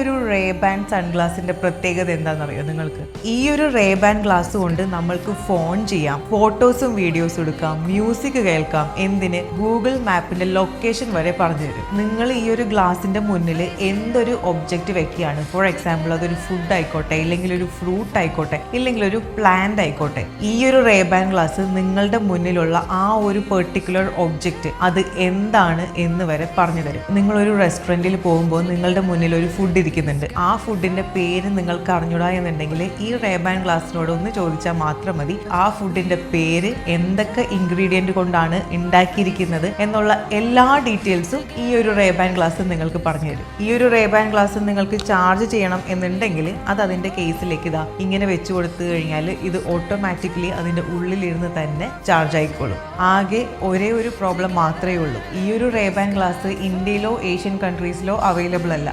ഒരു റേ-ബാൻ സൺഗ്ലാസിന്റെ പ്രത്യേകത എന്താണെന്നറിയോ നിങ്ങൾക്ക്? ഈ ഒരു റേ-ബാൻ ഗ്ലാസ് കൊണ്ട് നമ്മൾക്ക് ഫോൺ ചെയ്യാം, ഫോട്ടോസും വീഡിയോസും എടുക്കാം, മ്യൂസിക് കേൾക്കാം, എന്തിന് ഗൂഗിൾ മാപ്പിന്റെ ലൊക്കേഷൻ വരെ പറഞ്ഞു തരും. നിങ്ങൾ ഈ ഒരു ഗ്ലാസിന്റെ മുന്നിൽ എന്തൊരു ഒബ്ജക്റ്റ് വെക്കുകയാണ്, ഫോർ എക്സാമ്പിൾ അതൊരു ഫുഡ് ആയിക്കോട്ടെ, ഇല്ലെങ്കിൽ ഒരു ഫ്രൂട്ട് ആയിക്കോട്ടെ, ഇല്ലെങ്കിൽ ഒരു പ്ലാന്റ് ആയിക്കോട്ടെ, ഈ ഒരു റേ-ബാൻ ഗ്ലാസ് നിങ്ങളുടെ മുന്നിലുള്ള ആ ഒരു പെർട്ടിക്കുലർ ഒബ്ജക്റ്റ് അത് എന്താണ് എന്ന് വരെ പറഞ്ഞു തരും. നിങ്ങളൊരു റെസ്റ്റോറൻറ്റിൽ പോകുമ്പോൾ നിങ്ങളുടെ മുന്നിൽ ഒരു ഫുഡ് ഇരിക്കുന്നുണ്ട്, ആ ഫുഡിന്റെ പേര് നിങ്ങൾക്ക് അറിഞ്ഞൂടാ എന്നുണ്ടെങ്കിൽ ഈ റേ-ബാൻ ഗ്ലാസിനോട് ഒന്ന് ചോദിച്ചാൽ മാത്രം മതി ആ ഫുഡിന്റെ പേര്, എന്തൊക്കെ ഇൻഗ്രീഡിയന്റ് കൊണ്ടാണ് ഉണ്ടാക്കിയിരിക്കുന്നത് എന്നുള്ള എല്ലാ ഡീറ്റെയിൽസും ഈ ഒരു റേ-ബാൻ ഗ്ലാസ് നിങ്ങൾക്ക് പറഞ്ഞു തരും. ഈ ഒരു റേ-ബാൻ ഗ്ലാസ് നിങ്ങൾക്ക് ചാർജ് ചെയ്യണം എന്നുണ്ടെങ്കിൽ അത് അതിന്റെ കേസിലേക്ക് ഇങ്ങനെ വെച്ചു കൊടുത്തു കഴിഞ്ഞാൽ ഇത് ഓട്ടോമാറ്റിക്കലി അതിന്റെ ഉള്ളിലിരുന്ന് തന്നെ ചാർജ് ആയിക്കോളും. ആകെ ഒരേ ഒരു പ്രോബ്ലം മാത്രമേ ഉള്ളൂ, ഈ ഒരു റേ-ബാൻ ഗ്ലാസ് ഇന്ത്യയിലോ ഏഷ്യൻ കൺട്രീസിലോ അവൈലബിൾ അല്ല.